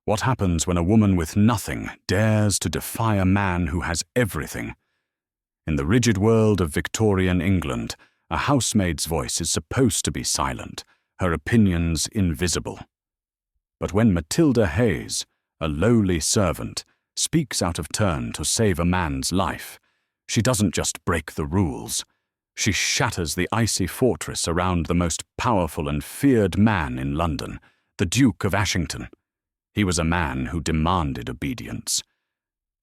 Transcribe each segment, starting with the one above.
What happens when a woman with nothing dares to defy a man who has everything? In the rigid world of Victorian England, a housemaid's voice is supposed to be silent, her opinions invisible. But when Matilda Hayes, a lowly servant, speaks out of turn to save a man's life, she doesn't just break the rules. She shatters the icy fortress around the most powerful and feared man in London, the Duke of Ashington. He was a man who demanded obedience.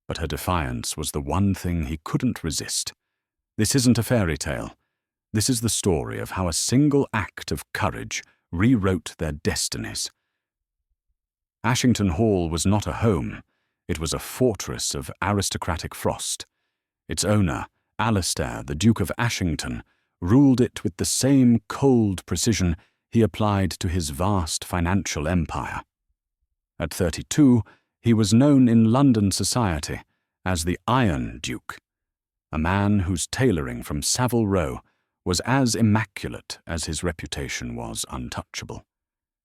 But her defiance was the one thing he couldn't resist. This isn't a fairy tale. This is the story of how a single act of courage rewrote their destinies. Ashington Hall was not a home. It was a fortress of aristocratic frost. Its owner, Alastair, the Duke of Ashington, ruled it with the same cold precision he applied to his vast financial empire. At 32, he was known in London society as the Iron Duke, a man whose tailoring from Savile Row was as immaculate as his reputation was untouchable.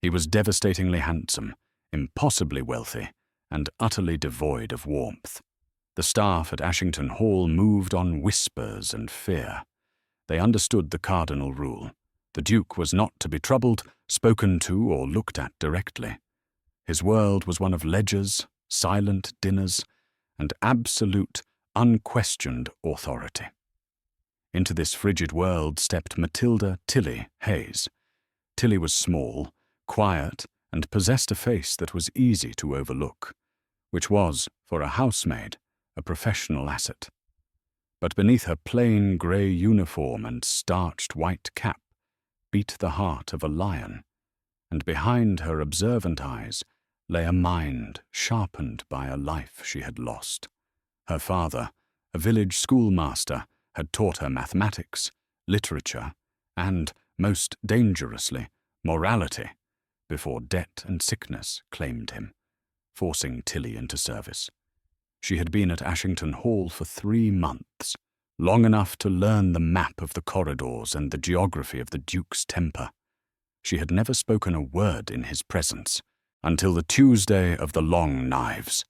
He was devastatingly handsome, impossibly wealthy, and utterly devoid of warmth. The staff at Ashington Hall moved on whispers and fear. They understood the cardinal rule. The Duke was not to be troubled, spoken to, or looked at directly. His world was one of ledgers, silent dinners, and absolute, unquestioned authority. Into this frigid world stepped Matilda Tilly Hayes. Tilly was small, quiet, and possessed a face that was easy to overlook, which was, for a housemaid, a professional asset. But beneath her plain grey uniform and starched white cap beat the heart of a lion, and behind her observant eyes lay a mind sharpened by a life she had lost. Her father, a village schoolmaster, had taught her mathematics, literature, and, most dangerously, morality, before debt and sickness claimed him, forcing Tilly into service. She had been at Ashington Hall for 3 months, long enough to learn the map of the corridors and the geography of the Duke's temper. She had never spoken a word in his presence, until the Tuesday of the Long Knives.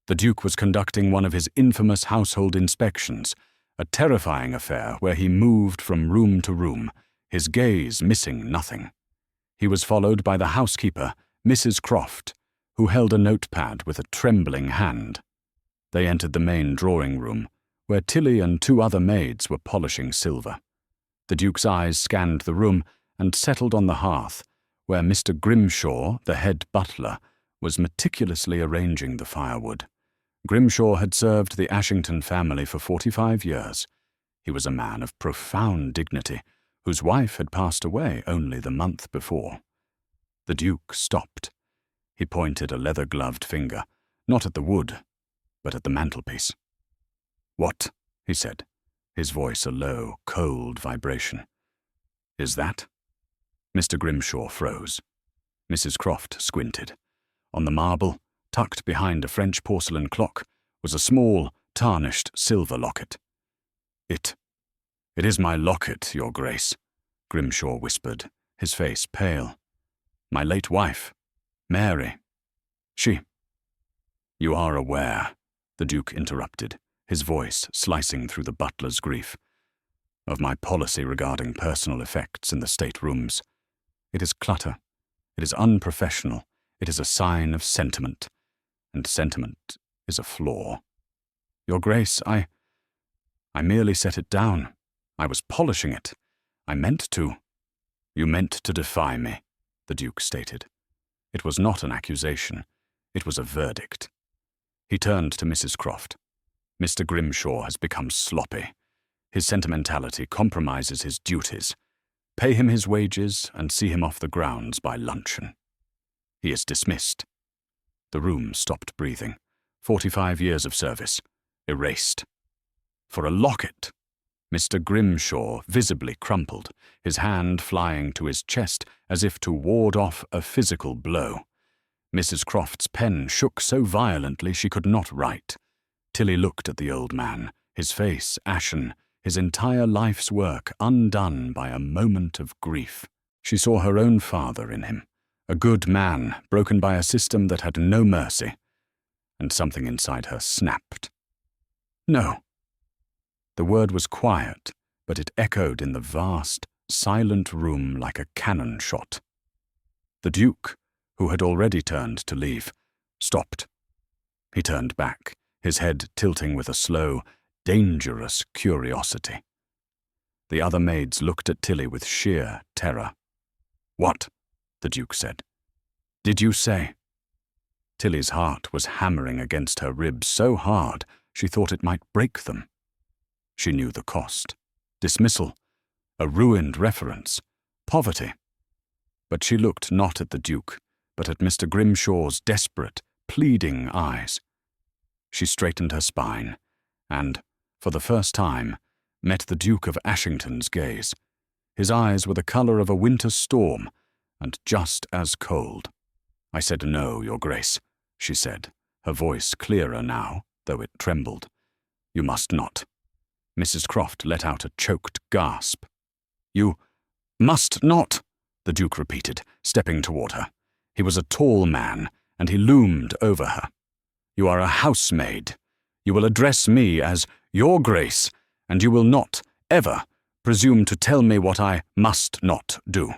The Duke was conducting one of his infamous household inspections, a terrifying affair where he moved from room to room, his gaze missing nothing. He was followed by the housekeeper, Mrs. Croft, who held a notepad with a trembling hand. They entered the main drawing room, where Tilly and 2 other maids were polishing silver. The Duke's eyes scanned the room and settled on the hearth, where Mr. Grimshaw, the head butler, was meticulously arranging the firewood. Grimshaw had served the Ashington family for 45 years. He was a man of profound dignity, whose wife had passed away only the month before. The Duke stopped. He pointed a leather-gloved finger, not at the wood, but at the mantelpiece. "What?" he said, his voice a low, cold vibration. "Is that?" Mr. Grimshaw froze. Mrs. Croft squinted. On the marble, tucked behind a French porcelain clock, was a small, tarnished silver locket. It is my locket, Your Grace," Grimshaw whispered, his face pale. "My late wife, Mary. She—" "You are aware," the Duke interrupted, his voice slicing through the butler's grief, "of my policy regarding personal effects in the state-rooms. It is clutter. It is unprofessional. It is a sign of sentiment. And sentiment is a flaw. Your Grace, I merely set it down. I was polishing it. I meant to." "You meant to defy me," the Duke stated. It was not an accusation. It was a verdict. He turned to Mrs. Croft. "Mr. Grimshaw has become sloppy. His sentimentality compromises his duties. Pay him his wages and see him off the grounds by luncheon. He is dismissed." The room stopped breathing. 45 years of service, erased. For a locket! Mr. Grimshaw visibly crumpled, his hand flying to his chest as if to ward off a physical blow. Mrs. Croft's pen shook so violently she could not write. Tilly looked at the old man, his face ashen, his entire life's work undone by a moment of grief. She saw her own father in him, A good man broken by a system that had no mercy. And something inside her snapped. No. The word was quiet, but it echoed in the vast, silent room like a cannon shot. The Duke, who had already turned to leave, stopped. He turned back, his head tilting with a slow, dangerous curiosity. The other maids looked at Tilly with sheer terror. "What?" the Duke said. "Did you say?" Tilly's heart was hammering against her ribs so hard she thought it might break them. She knew the cost. Dismissal, a ruined reference, poverty. But she looked not at the Duke, but at Mr. Grimshaw's desperate, pleading eyes. She straightened her spine, and, for the first time, met the Duke of Ashington's gaze. His eyes were the colour of a winter storm, and just as cold. "I said no, Your Grace," she said, her voice clearer now, though it trembled. "You must not." Mrs. Croft let out a choked gasp. "You must not," the Duke repeated, stepping toward her. He was a tall man, and he loomed over her. "You are a housemaid. You will address me as Your Grace, and you will not, ever, presume to tell me what I must not do."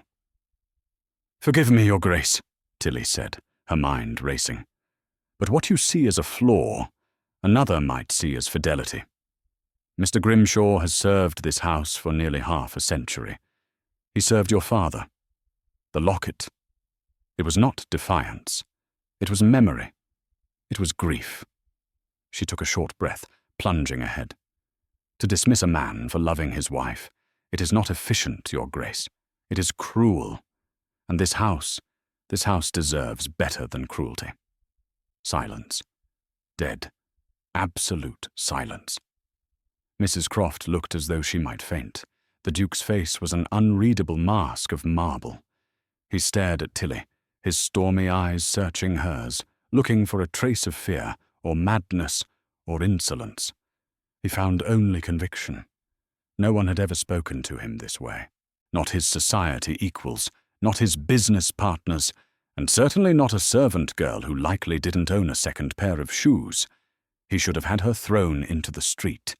"Forgive me, Your Grace," Tilly said, her mind racing. "But what you see as a flaw, another might see as fidelity. Mr. Grimshaw has served this house for nearly half a century. He served your father. The locket. It was not defiance. It was memory. It was grief." She took a short breath, plunging ahead. "To dismiss a man for loving his wife, it is not efficient, Your Grace. It is cruel. And this house deserves better than cruelty." Silence. Dead. Absolute silence. Mrs. Croft looked as though she might faint. The Duke's face was an unreadable mask of marble. He stared at Tilly, his stormy eyes searching hers, looking for a trace of fear, or madness, or insolence. He found only conviction. No one had ever spoken to him this way. Not his society equals, not his business partners, and certainly not a servant girl who likely didn't own a second pair of shoes. He should have had her thrown into the street.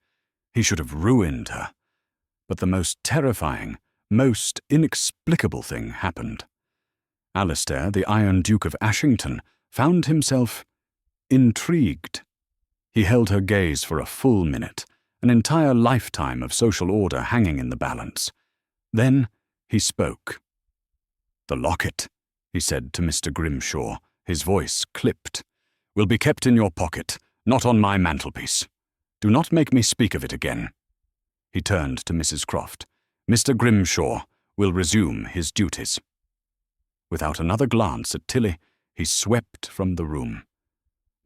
He should have ruined her. But the most terrifying, most inexplicable thing happened. Alistair, the Iron Duke of Ashington, found himself intrigued. He held her gaze for a full minute, an entire lifetime of social order hanging in the balance. Then he spoke. "The locket," he said to Mr. Grimshaw, his voice clipped, "will be kept in your pocket, not on my mantelpiece. Do not make me speak of it again." He turned to Mrs. Croft. "Mr. Grimshaw will resume his duties." Without another glance at Tilly, he swept from the room.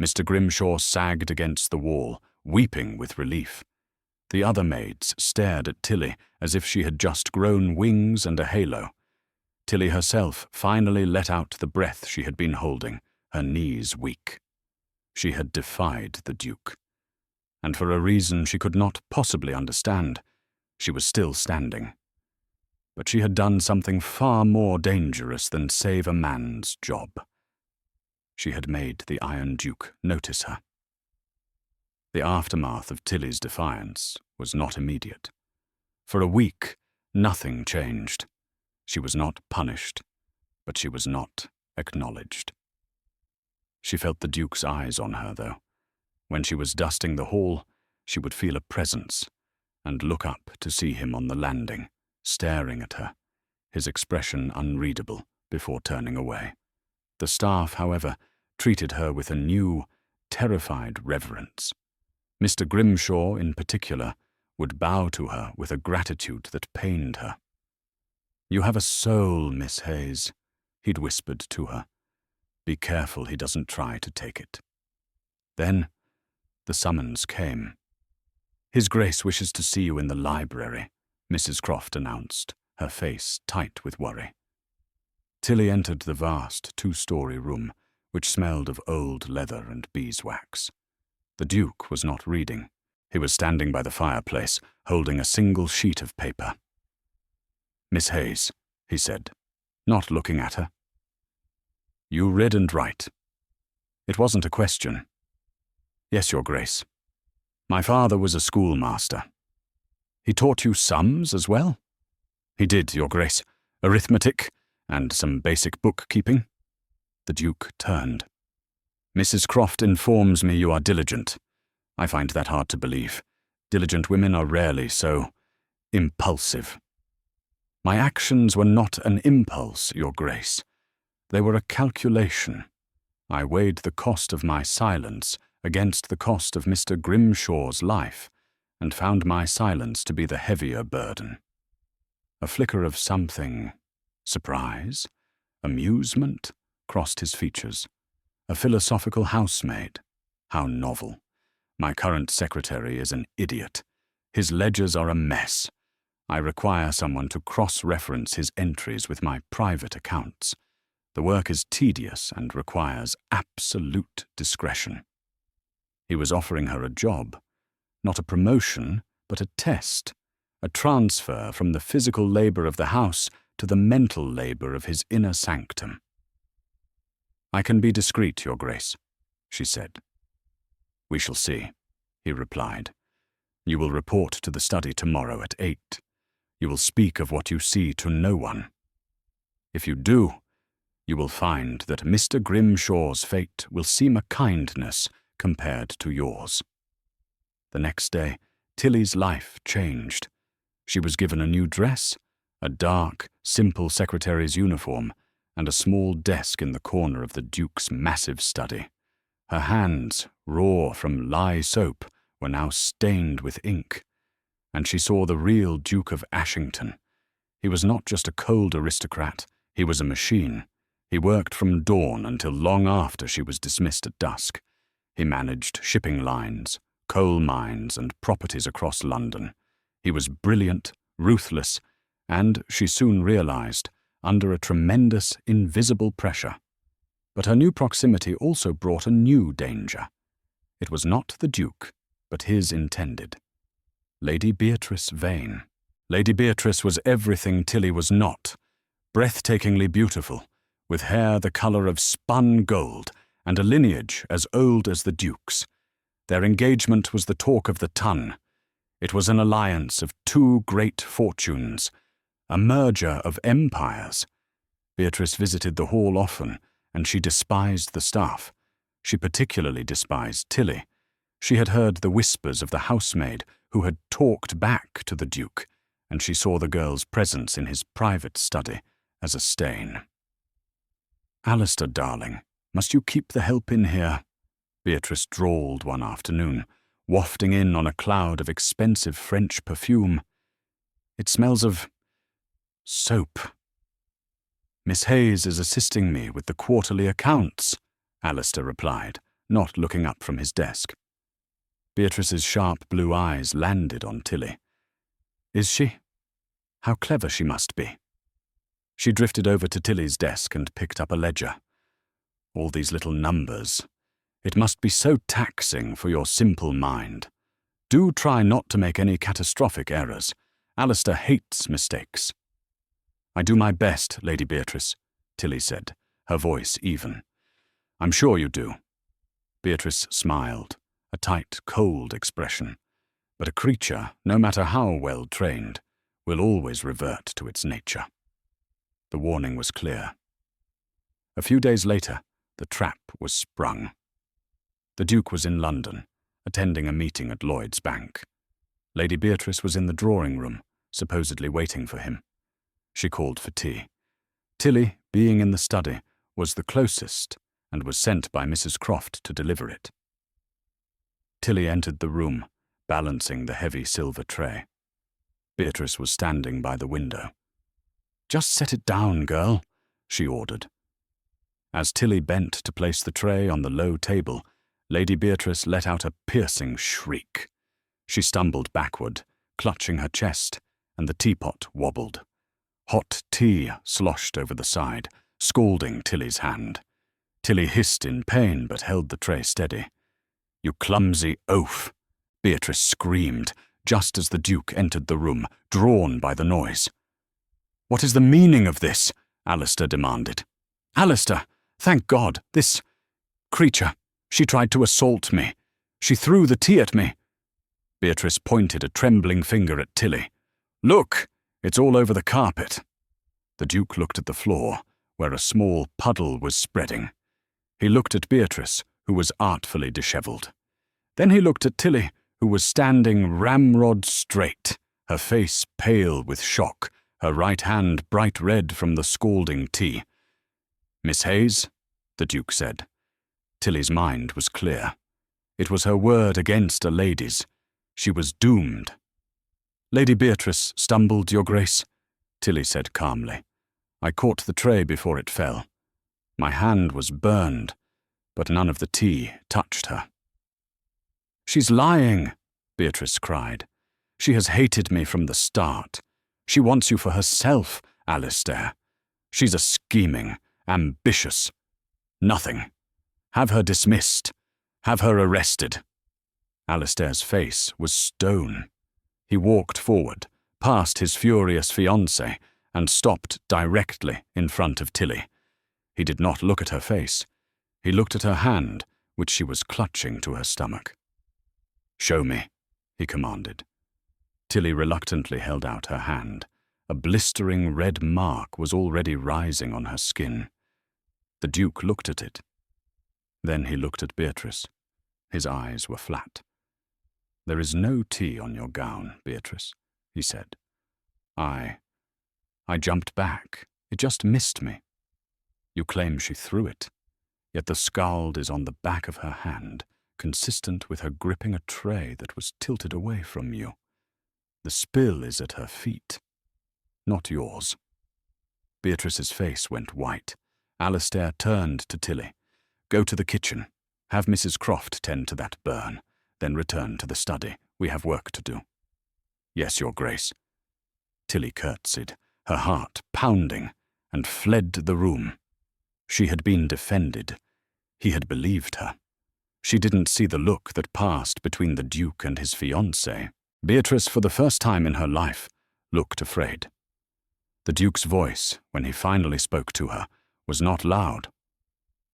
Mr. Grimshaw sagged against the wall, weeping with relief. The other maids stared at Tilly as if she had just grown wings and a halo. Tilly herself finally let out the breath she had been holding, her knees weak. She had defied the Duke. And for a reason she could not possibly understand, she was still standing. But she had done something far more dangerous than save a man's job. She had made the Iron Duke notice her. The aftermath of Tilly's defiance was not immediate. For a week, nothing changed. She was not punished, but she was not acknowledged. She felt the Duke's eyes on her, though. When she was dusting the hall, she would feel a presence, and look up to see him on the landing, staring at her, his expression unreadable, before turning away. The staff, however, treated her with a new, terrified reverence. Mr. Grimshaw, in particular, would bow to her with a gratitude that pained her. "You have a soul, Miss Hayes," he'd whispered to her. "Be careful he doesn't try to take it." Then the summons came. "His Grace wishes to see you in the library," Mrs. Croft announced, her face tight with worry. Tilly entered the vast two-story room, which smelled of old leather and beeswax. The Duke was not reading. He was standing by the fireplace, holding a single sheet of paper. "Miss Hayes," he said, not looking at her. You read and write. It wasn't a question. Yes, Your Grace. My father was a schoolmaster. He taught you sums as well? He did, Your Grace. Arithmetic and some basic bookkeeping. The Duke turned. Mrs. Croft informs me you are diligent. I find that hard to believe. Diligent women are rarely so impulsive. My actions were not an impulse, Your Grace. They were a calculation. I weighed the cost of my silence against the cost of Mr. Grimshaw's life, and found my silence to be the heavier burden. A flicker of something, surprise, amusement, crossed his features. A philosophical housemaid. How novel. My current secretary is an idiot. His ledgers are a mess. I require someone to cross-reference his entries with my private accounts. The work is tedious and requires absolute discretion. He was offering her a job, not a promotion, but a test, a transfer from the physical labor of the house to the mental labor of his inner sanctum. I can be discreet, Your Grace, she said. We shall see, he replied. You will report to the study tomorrow at 8. You will speak of what you see to no one. If you do, you will find that Mr. Grimshaw's fate will seem a kindness compared to yours. The next day, Tilly's life changed. She was given a new dress, a dark, simple secretary's uniform, and a small desk in the corner of the Duke's massive study. Her hands, raw from lye soap, were now stained with ink, and she saw the real Duke of Ashington. He was not just a cold aristocrat, he was a machine. He worked from dawn until long after she was dismissed at dusk. He managed shipping lines, coal mines, and properties across London. He was brilliant, ruthless, and, she soon realized, under a tremendous, invisible pressure. But her new proximity also brought a new danger. It was not the Duke, but his intended. Lady Beatrice Vane. Lady Beatrice was everything Tilly was not. Breathtakingly beautiful, with hair the colour of spun gold, and a lineage as old as the Duke's. Their engagement was the talk of the ton. It was an alliance of two great fortunes, a merger of empires. Beatrice visited the hall often, and she despised the staff. She particularly despised Tilly. She had heard the whispers of the housemaid who had talked back to the Duke, and she saw the girl's presence in his private study as a stain. Alistair, darling, must you keep the help in here? Beatrice drawled one afternoon, wafting in on a cloud of expensive French perfume. It smells of soap. Miss Hayes is assisting me with the quarterly accounts, Alistair replied, not looking up from his desk. Beatrice's sharp blue eyes landed on Tilly. Is she? How clever she must be. She drifted over to Tilly's desk and picked up a ledger. All these little numbers. It must be so taxing for your simple mind. Do try not to make any catastrophic errors. Alistair hates mistakes. I do my best, Lady Beatrice, Tilly said, her voice even. I'm sure you do. Beatrice smiled, a tight, cold expression. But a creature, no matter how well trained, will always revert to its nature. The warning was clear. A few days later, the trap was sprung. The Duke was in London, attending a meeting at Lloyd's Bank. Lady Beatrice was in the drawing room, supposedly waiting for him. She called for tea. Tilly, being in the study, was the closest and was sent by Mrs. Croft to deliver it. Tilly entered the room, balancing the heavy silver tray. Beatrice was standing by the window. Just set it down, girl, she ordered. As Tilly bent to place the tray on the low table, Lady Beatrice let out a piercing shriek. She stumbled backward, clutching her chest, and the teapot wobbled. Hot tea sloshed over the side, scalding Tilly's hand. Tilly hissed in pain but held the tray steady. You clumsy oaf, Beatrice screamed, just as the Duke entered the room, drawn by the noise. What is the meaning of this? Alistair demanded. Alistair, Thank God, this creature, she tried to assault me. She threw the tea at me. Beatrice pointed a trembling finger at Tilly. Look, it's all over the carpet. The Duke looked at the floor, where a small puddle was spreading. He looked at Beatrice, who was artfully dishevelled. Then he looked at Tilly, who was standing ramrod straight, her face pale with shock, her right hand bright red from the scalding tea. Miss Hayes, the Duke said. Tilly's mind was clear. It was her word against a lady's. She was doomed. Lady Beatrice stumbled, Your Grace, Tilly said calmly. I caught the tray before it fell. My hand was burned, but none of the tea touched her. She's lying, Beatrice cried. She has hated me from the start. She wants you for herself, Alistair. She's a scheming, ambitious. Nothing. Have her dismissed. Have her arrested. Alistair's face was stone. He walked forward, past his furious fiancée, and stopped directly in front of Tilly. He did not look at her face. He looked at her hand, which she was clutching to her stomach. Show me, he commanded. Tilly reluctantly held out her hand. A blistering red mark was already rising on her skin. The Duke looked at it. Then he looked at Beatrice. His eyes were flat. There is no tea on your gown, Beatrice, he said. I jumped back. It just missed me. You claim she threw it, yet the scald is on the back of her hand, consistent with her gripping a tray that was tilted away from you. The spill is at her feet, not yours. Beatrice's face went white. Alistair turned to Tilly. Go to the kitchen. Have Mrs. Croft tend to that burn. Then return to the study. We have work to do. Yes, Your Grace. Tilly curtsied, her heart pounding, and fled the room. She had been defended. He had believed her. She didn't see the look that passed between the Duke and his fiancée. Beatrice, for the first time in her life, looked afraid. The Duke's voice, when he finally spoke to her, was not loud.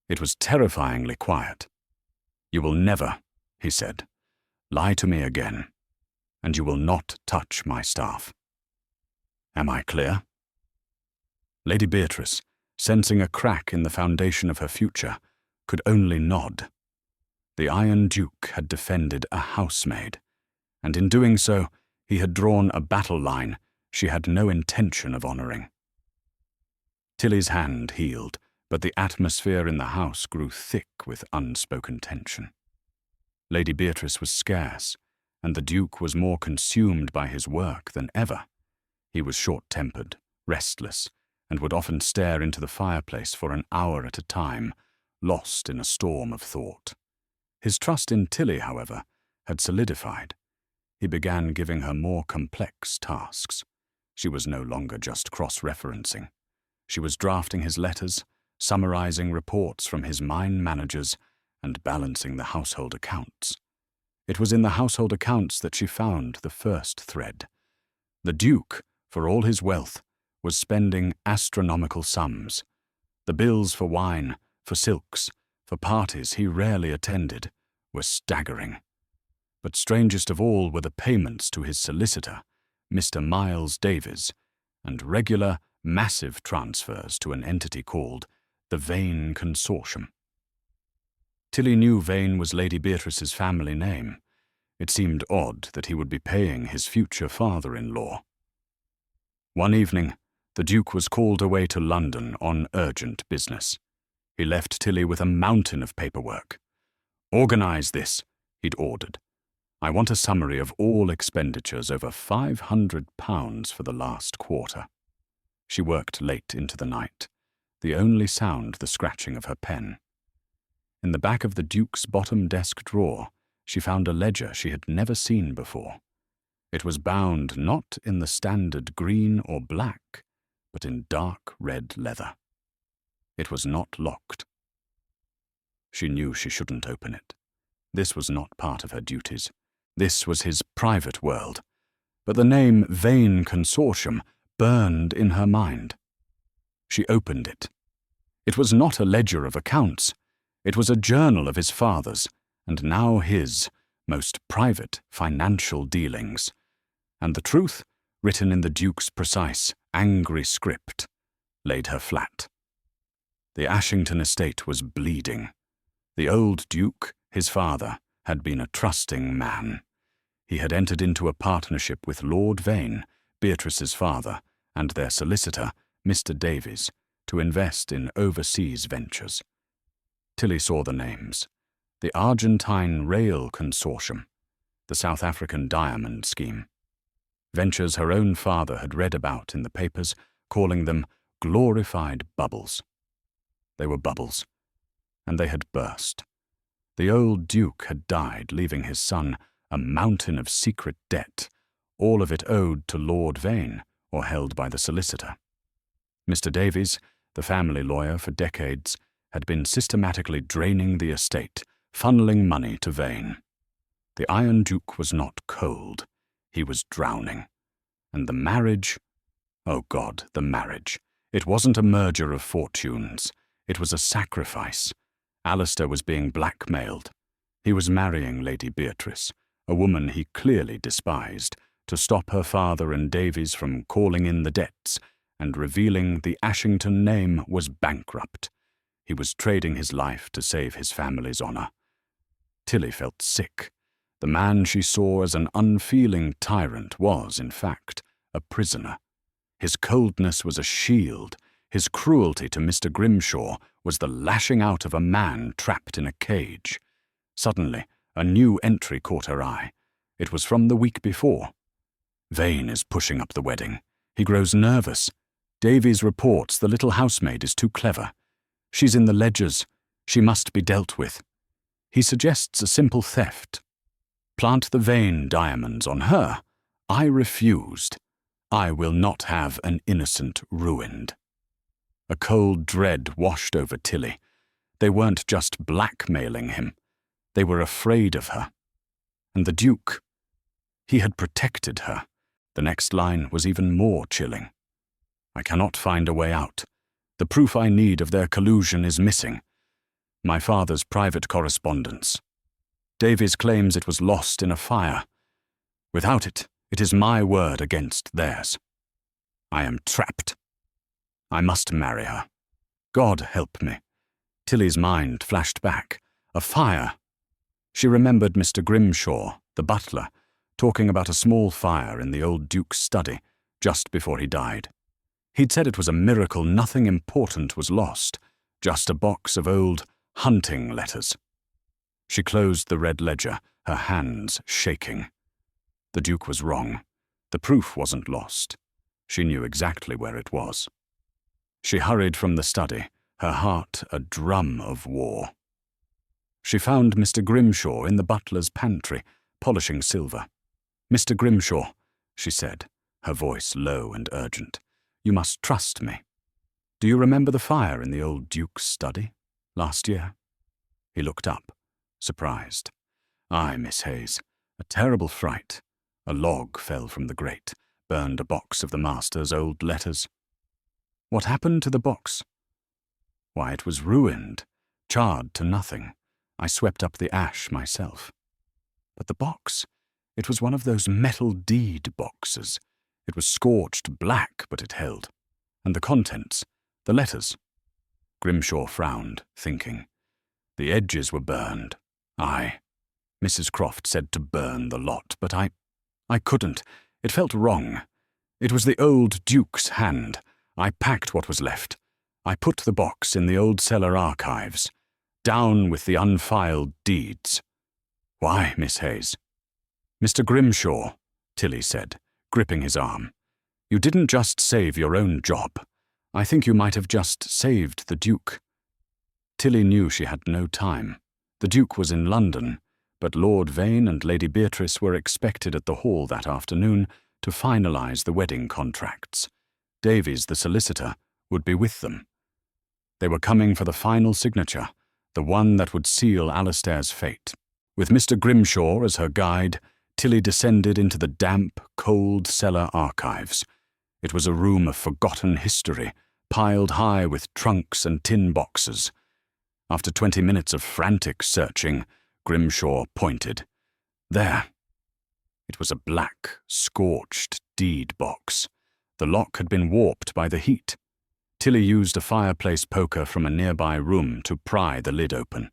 It was terrifyingly quiet. You will never, he said, lie to me again, and you will not touch my staff. Am I clear? Lady Beatrice, sensing a crack in the foundation of her future, could only nod. The Iron Duke had defended a housemaid, and in doing so, he had drawn a battle line she had no intention of honouring. Tilly's hand healed, but the atmosphere in the house grew thick with unspoken tension. Lady Beatrice was scarce, and the Duke was more consumed by his work than ever. He was short-tempered, restless, and would often stare into the fireplace for an hour at a time, lost in a storm of thought. His trust in Tilly, however, had solidified. He began giving her more complex tasks. She was no longer just cross-referencing. She was drafting his letters, summarizing reports from his mine managers, and balancing the household accounts. It was in the household accounts that she found the first thread. The Duke, for all his wealth, was spending astronomical sums. The bills for wine, for silks, for parties he rarely attended, were staggering. But strangest of all were the payments to his solicitor, Mr. Miles Davies, and regular, massive transfers to an entity called the Vane Consortium. Tilly knew Vane was Lady Beatrice's family name. It seemed odd that he would be paying his future father-in-law. One evening, the Duke was called away to London on urgent business. He left Tilly with a mountain of paperwork. "Organise this," he'd ordered. "I want a summary of all expenditures over £500 for the last quarter." She worked late into the night, the only sound the scratching of her pen. In the back of the Duke's bottom desk drawer, she found a ledger she had never seen before. It was bound not in the standard green or black, but in dark red leather. It was not locked. She knew she shouldn't open it. This was not part of her duties. This was his private world. But the name Vane Consortium burned in her mind. She opened it. It was not a ledger of accounts. It was a journal of his father's, and now his, most private financial dealings. And the truth, written in the Duke's precise, angry script, laid her flat. The Ashington estate was bleeding. The old Duke, his father, had been a trusting man. He had entered into a partnership with Lord Vane, Beatrice's father, and their solicitor, Mr. Davies, to invest in overseas ventures. Tilly saw the names: the Argentine Rail Consortium, the South African Diamond Scheme. Ventures her own father had read about in the papers, calling them glorified bubbles. They were bubbles, and they had burst. The old Duke had died, leaving his son a mountain of secret debt, all of it owed to Lord Vane or held by the solicitor. Mr. Davies, the family lawyer for decades, had been systematically draining the estate, funneling money to Vane. The Iron Duke was not cold. He was drowning. And the marriage— oh God, the marriage. It wasn't a merger of fortunes. It was a sacrifice. Alistair was being blackmailed. He was marrying Lady Beatrice, a woman he clearly despised, to stop her father and Davies from calling in the debts and revealing the Ashington name was bankrupt. He was trading his life to save his family's honor. Tilly felt sick. The man she saw as an unfeeling tyrant was, in fact, a prisoner. His coldness was a shield. His cruelty to Mr. Grimshaw was the lashing out of a man trapped in a cage. Suddenly, a new entry caught her eye. It was from the week before. Vane is pushing up the wedding. He grows nervous. Davies reports the little housemaid is too clever. She's in the ledgers. She must be dealt with. He suggests a simple theft. Plant the Vane diamonds on her. I refused. I will not have an innocent ruined. A cold dread washed over Tilly. They weren't just blackmailing him. They were afraid of her. And the Duke, he had protected her. The next line was even more chilling. I cannot find a way out. The proof I need of their collusion is missing. My father's private correspondence. Davies claims it was lost in a fire. Without it, it is my word against theirs. I am trapped. I must marry her. God help me. Tilly's mind flashed back. A fire. She remembered Mr. Grimshaw, the butler, talking about a small fire in the old Duke's study just before he died. He'd said it was a miracle nothing important was lost, just a box of old hunting letters. She closed the red ledger, her hands shaking. The Duke was wrong. The proof wasn't lost. She knew exactly where it was. She hurried from the study, her heart a drum of war. She found Mr. Grimshaw in the butler's pantry, polishing silver. Mr. Grimshaw, she said, her voice low and urgent, you must trust me. Do you remember the fire in the old Duke's study last year? He looked up, surprised. Aye, Miss Hayes, a terrible fright. A log fell from the grate, burned a box of the master's old letters. What happened to the box? Why, it was ruined, charred to nothing. I swept up the ash myself. But the box, it was one of those metal deed boxes. It was scorched black, but it held. And the contents, the letters. Grimshaw frowned, thinking. The edges were burned. Aye. Mrs. Croft said to burn the lot, but I couldn't. It felt wrong. It was the old Duke's hand. I packed what was left. I put the box in the old cellar archives. Down with the unfiled deeds. Why, Miss Hayes? Mr. Grimshaw, Tilly said, gripping his arm. You didn't just save your own job. I think you might have just saved the Duke. Tilly knew she had no time. The Duke was in London, but Lord Vane and Lady Beatrice were expected at the hall that afternoon to finalize the wedding contracts. Davies, the solicitor, would be with them. They were coming for the final signature, the one that would seal Alistair's fate. With Mr. Grimshaw as her guide, Tilly descended into the damp, cold cellar archives. It was a room of forgotten history, piled high with trunks and tin boxes. After 20 minutes of frantic searching, Grimshaw pointed. There. It was a black, scorched deed box. The lock had been warped by the heat. Tilly used a fireplace poker from a nearby room to pry the lid open.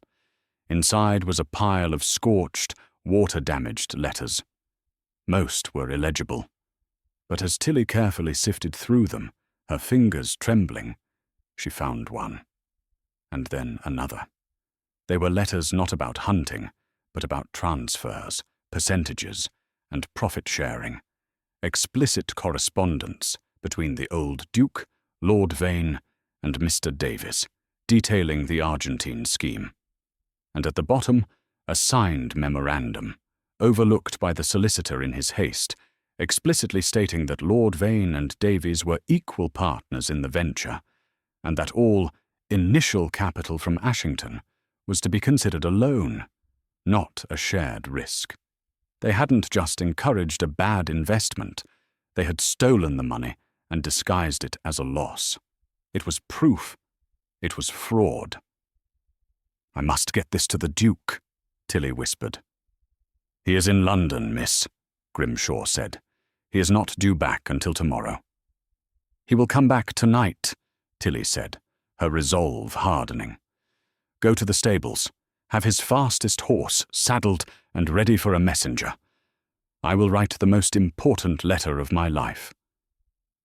Inside was a pile of scorched, water-damaged letters. Most were illegible. But as Tilly carefully sifted through them, her fingers trembling, she found one. And then another. They were letters not about hunting, but about transfers, percentages, and profit-sharing. Explicit correspondence between the old Duke, Lord Vane, and Mr. Davies, detailing the Argentine scheme. And at the bottom, a signed memorandum, overlooked by the solicitor in his haste, explicitly stating that Lord Vane and Davies were equal partners in the venture, and that all initial capital from Ashington was to be considered a loan, not a shared risk. They hadn't just encouraged a bad investment, they had stolen the money and disguised it as a loss. It was proof. It was fraud. "I must get this to the Duke," Tilly whispered. "He is in London, miss," Grimshaw said. "He is not due back until tomorrow." "He will come back tonight," Tilly said, her resolve hardening. "Go to the stables. Have his fastest horse saddled and ready for a messenger. I will write the most important letter of my life."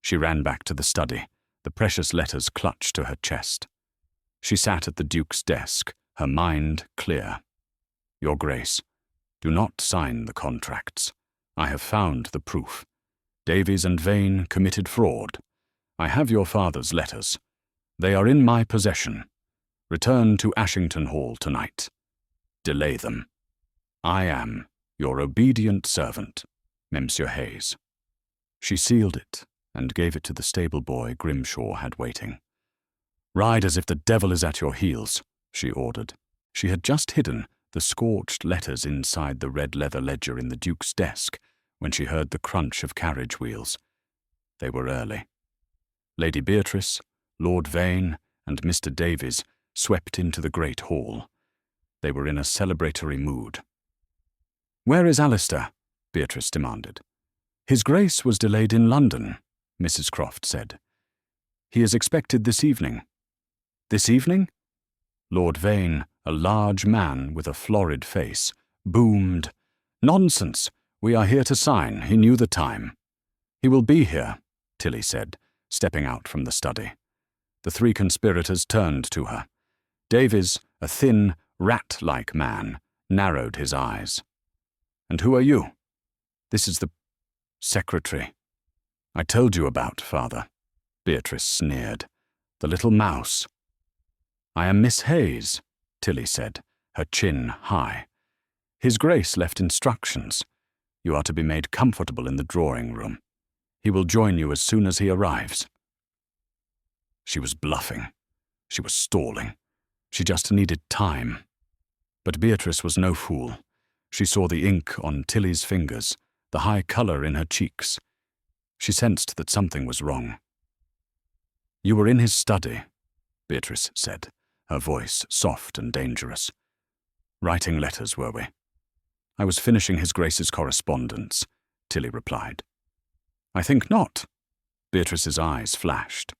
She ran back to the study, the precious letters clutched to her chest. She sat at the Duke's desk, her mind clear. "Your Grace, do not sign the contracts. I have found the proof. Davies and Vane committed fraud. I have your father's letters. They are in my possession. Return to Ashington Hall tonight. Delay them. I am your obedient servant, Monsieur Hayes." She sealed it and gave it to the stable boy Grimshaw had waiting. "Ride as if the devil is at your heels," she ordered. She had just hidden the scorched letters inside the red leather ledger in the Duke's desk when she heard the crunch of carriage wheels. They were early. Lady Beatrice, Lord Vane, and Mr. Davies swept into the great hall. They were in a celebratory mood. "Where is Alistair?" Beatrice demanded. "His Grace was delayed in London," Mrs. Croft said. "He is expected this evening." "This evening?" Lord Vane, a large man with a florid face, boomed. "Nonsense! We are here to sign. He knew the time." "He will be here," Tilly said, stepping out from the study. The three conspirators turned to her. Davies, a thin, rat-like man, narrowed his eyes. "And who are you?" "This is the secretary I told you about, Father," Beatrice sneered. "The little mouse." "I am Miss Hayes," Tilly said, her chin high. "His Grace left instructions. You are to be made comfortable in the drawing-room. He will join you as soon as he arrives." She was bluffing. She was stalling. She just needed time. But Beatrice was no fool. She saw the ink on Tilly's fingers, the high colour in her cheeks. She sensed that something was wrong. "You were in his study," Beatrice said, her voice soft and dangerous. "Writing letters, were we?" "I was finishing His Grace's correspondence," Tilly replied. "I think not." Beatrice's eyes flashed.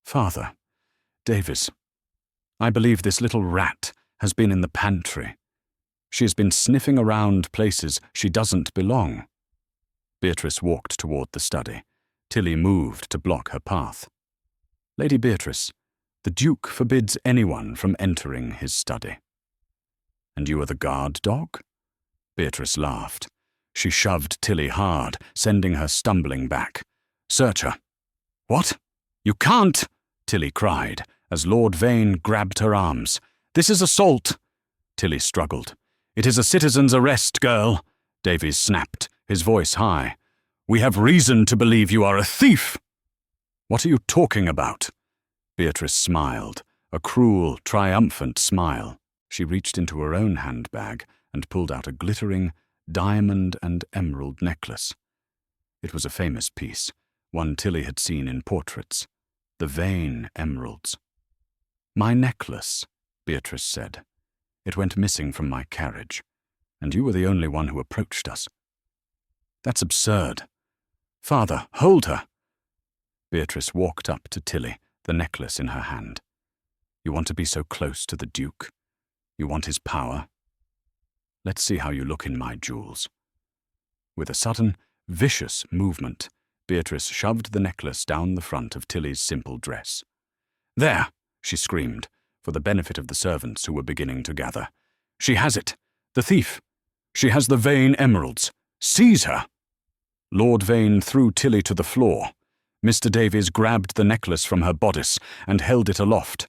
"Father, Davies, I believe this little rat has been in the pantry. She has been sniffing around places she doesn't belong." Beatrice walked toward the study. Tilly moved to block her path. "Lady Beatrice, the Duke forbids anyone from entering his study." "And you are the guard dog?" Beatrice laughed. She shoved Tilly hard, sending her stumbling back. "Search her." "What? You can't!" Tilly cried, as Lord Vane grabbed her arms. "This is assault." Tilly struggled. "It is a citizen's arrest, girl," Davies snapped, his voice high. "We have reason to believe you are a thief." "What are you talking about?" Beatrice smiled, a cruel, triumphant smile. She reached into her own handbag and pulled out a glittering diamond and emerald necklace. It was a famous piece, one Tilly had seen in portraits. the vain emeralds. "My necklace," Beatrice said. "It went missing from my carriage, and you were the only one who approached us." "That's absurd. Father, hold her!" Beatrice walked up to Tilly, the necklace in her hand. "You want to be so close to the Duke? You want his power? Let's see how you look in my jewels." With a sudden, vicious movement, Beatrice shoved the necklace down the front of Tilly's simple dress. "There!" she screamed, for the benefit of the servants who were beginning to gather. "She has it! The thief! She has the Vane emeralds! Seize her!" Lord Vane threw Tilly to the floor. Mr. Davies grabbed the necklace from her bodice and held it aloft.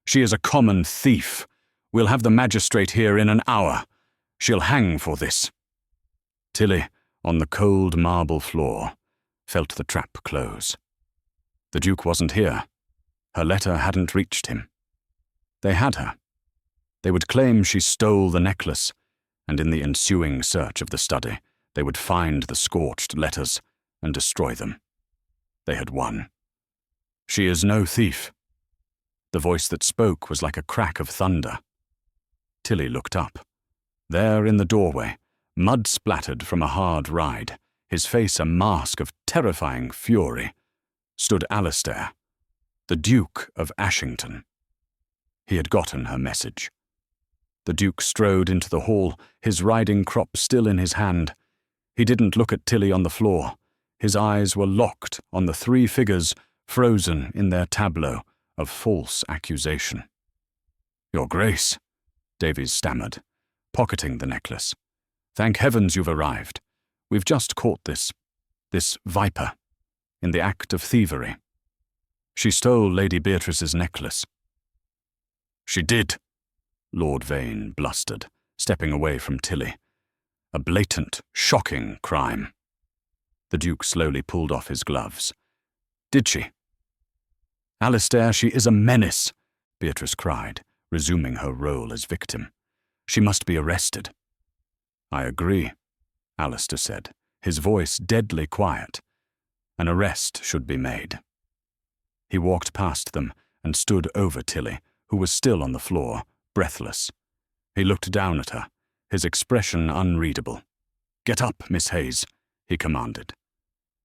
"She is a common thief. We'll have the magistrate here in an hour. She'll hang for this." Tilly, on the cold marble floor, felt the trap close. The Duke wasn't here. Her letter hadn't reached him. They had her. They would claim she stole the necklace, and in the ensuing search of the study, they would find the scorched letters and destroy them. They had won. "She is no thief." The voice that spoke was like a crack of thunder. Tilly looked up. There in the doorway, mud-splattered from a hard ride, his face a mask of terrifying fury, stood Alistair, the Duke of Ashington. He had gotten her message. The Duke strode into the hall, his riding crop still in his hand. He didn't look at Tilly on the floor. His eyes were locked on the three figures frozen in their tableau of false accusation. "Your Grace," Davies stammered, pocketing the necklace. "Thank heavens you've arrived. We've just caught this viper in the act of thievery. She stole Lady Beatrice's necklace." "She did," Lord Vane blustered, stepping away from Tilly. "A blatant, shocking crime." The Duke slowly pulled off his gloves. "Did she?" "Alistair, she is a menace," Beatrice cried, resuming her role as victim. "She must be arrested." "I agree," Alistair said, his voice deadly quiet. "An arrest should be made." He walked past them and stood over Tilly, who was still on the floor, breathless. He looked down at her, his expression unreadable. "Get up, Miss Hayes," he commanded.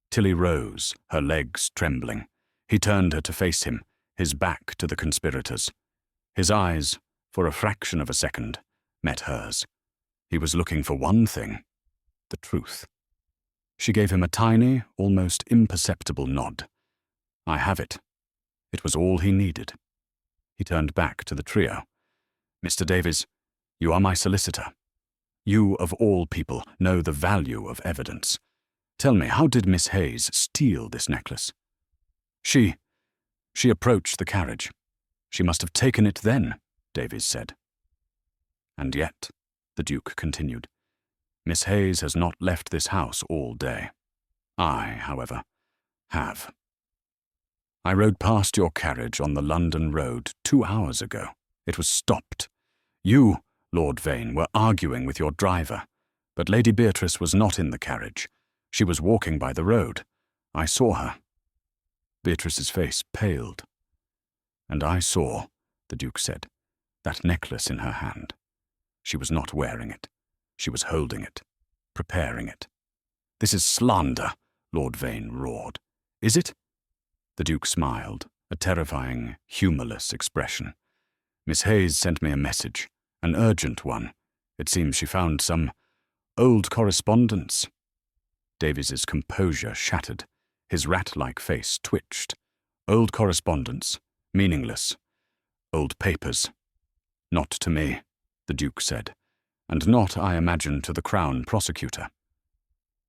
Tilly rose, her legs trembling. He turned her to face him, his back to the conspirators. His eyes, for a fraction of a second, met hers. He was looking for one thing, the truth. She gave him a tiny, almost imperceptible nod. "I have it." It was all he needed. He turned back to the trio. "Mr. Davies, you are my solicitor. You, of all people, know the value of evidence. Tell me, how did Miss Hayes steal this necklace?" She approached the carriage. She must have taken it then," Davies said. "And yet," the Duke continued, "Miss Hayes has not left this house all day. I, however, have. I rode past your carriage on the London road 2 hours ago. It was stopped. You, Lord Vane, were arguing with your driver, but Lady Beatrice was not in the carriage. She was walking by the road. I saw her." Beatrice's face paled. "And I saw," the Duke said, "that necklace in her hand. She was not wearing it. She was holding it, preparing it." "This is slander," Lord Vane roared. "Is it?" The Duke smiled, a terrifying, humourless expression. "Miss Hayes sent me a message, an urgent one. It seems she found some old correspondence." Davies's composure shattered. His rat-like face twitched. "Old correspondence. Meaningless. Old papers. Not to me," the Duke said, "and not, I imagine, to the Crown Prosecutor.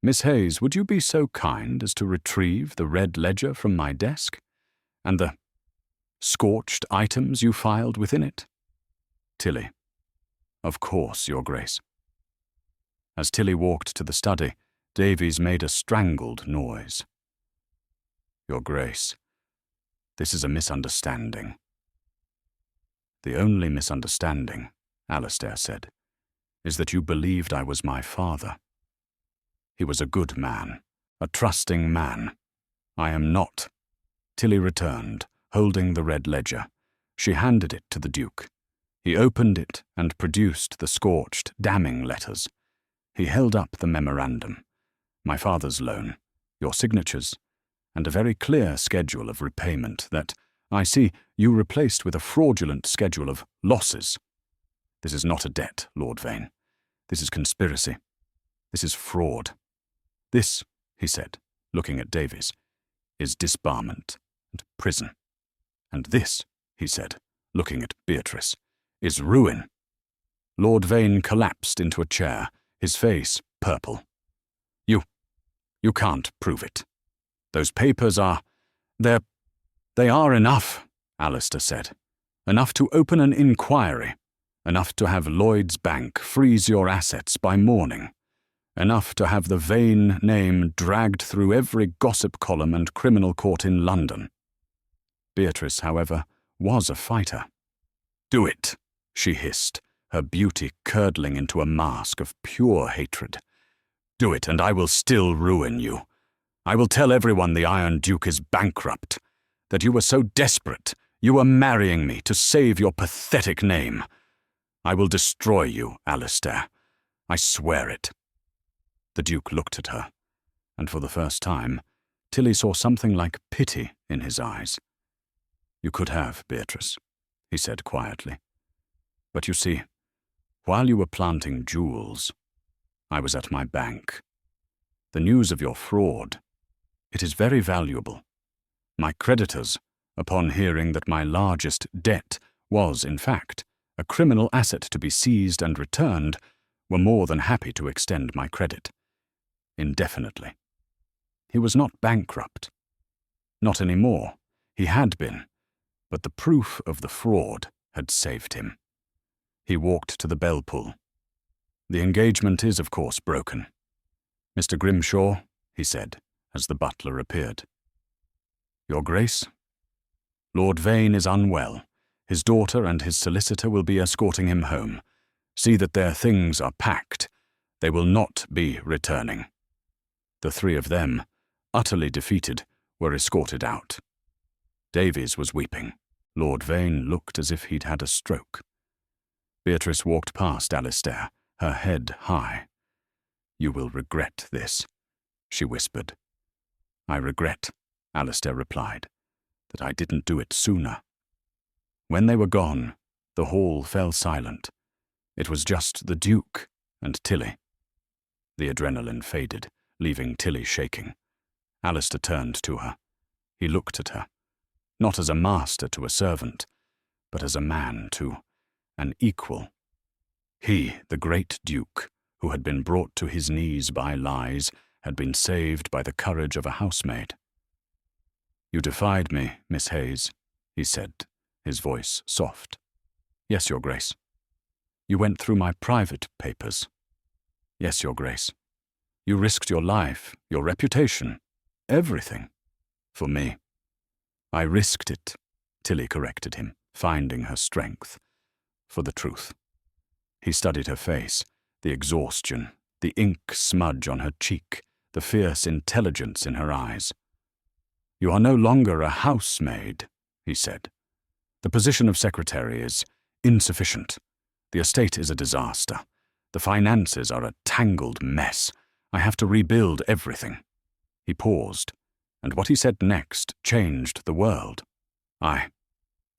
Miss Hayes, would you be so kind as to retrieve the red ledger from my desk, and the scorched items you filed within it?" Tilly. "Of course, Your Grace." As Tilly walked to the study, Davies made a strangled noise. "Your Grace, this is a misunderstanding." "The only misunderstanding," Alistair said, "is that you believed I was my father. He was a good man, a trusting man. I am not." Tilly returned, holding the red ledger. She handed it to the Duke. He opened it and produced the scorched, damning letters. He held up the memorandum. My father's loan, your signatures, and a very clear schedule of repayment that, I see, you replaced with a fraudulent schedule of losses. This is not a debt, Lord Vane. This is conspiracy. This is fraud. This, he said, looking at Davies, is disbarment and prison. And this, he said, looking at Beatrice, is ruin. Lord Vane collapsed into a chair, his face purple. You can't prove it. Those papers are... They are enough, Alistair said. Enough to open an inquiry. Enough to have Lloyd's Bank freeze your assets by morning. Enough to have the Vane name dragged through every gossip column and criminal court in London. Beatrice, however, was a fighter. Do it, she hissed, her beauty curdling into a mask of pure hatred. Do it, and I will still ruin you. I will tell everyone the Iron Duke is bankrupt, that you were so desperate you were marrying me to save your pathetic name. I will destroy you, Alistair. I swear it. The Duke looked at her, and for the first time, Tilly saw something like pity in his eyes. You could have, Beatrice, he said quietly. But you see, while you were planting jewels, I was at my bank. The news of your fraud, it is very valuable. My creditors, upon hearing that my largest debt was, in fact, a criminal asset to be seized and returned, were more than happy to extend my credit. Indefinitely. He was not bankrupt. Not any more. He had been, but the proof of the fraud had saved him. He walked to the bell pull. The engagement is, of course, broken. Mr. Grimshaw, he said, as the butler appeared. Your Grace? Lord Vane is unwell. His daughter and his solicitor will be escorting him home. See that their things are packed. They will not be returning. The three of them, utterly defeated, were escorted out. Davies was weeping. Lord Vane looked as if he'd had a stroke. Beatrice walked past Alistair, her head high. You will regret this, she whispered. I regret, Alistair replied, that I didn't do it sooner. When they were gone, the hall fell silent. It was just the Duke and Tilly. The adrenaline faded, leaving Tilly shaking. Alistair turned to her. He looked at her, not as a master to a servant, but as a man to an equal. He, the great Duke, who had been brought to his knees by lies, had been saved by the courage of a housemaid. You defied me, Miss Hayes, he said, his voice soft. Yes, Your Grace. You went through my private papers. Yes, Your Grace. You risked your life, your reputation, everything, for me. I risked it, Tilly corrected him, finding her strength, for the truth. He studied her face, the exhaustion, the ink smudge on her cheek, the fierce intelligence in her eyes. You are no longer a housemaid, he said. The position of secretary is insufficient. The estate is a disaster. The finances are a tangled mess. I have to rebuild everything. He paused, and what he said next changed the world. I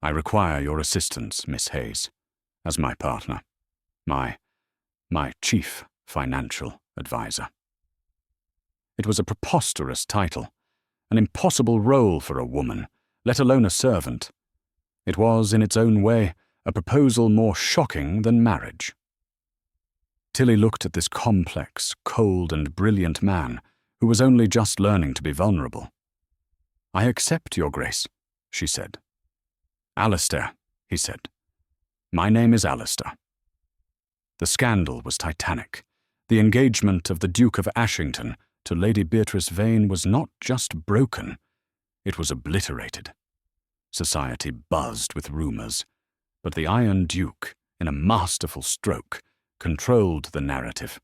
require your assistance, Miss Hayes, as my partner, my chief financial advisor. It was a preposterous title, an impossible role for a woman, let alone a servant. It was, in its own way, a proposal more shocking than marriage. Tilly looked at this complex, cold and brilliant man who was only just learning to be vulnerable. I accept, Your Grace, she said. Alistair, he said. My name is Alistair. The scandal was titanic. The engagement of the Duke of Ashington to Lady Beatrice Vane was not just broken, it was obliterated. Society buzzed with rumours, but the Iron Duke, in a masterful stroke, controlled the narrative.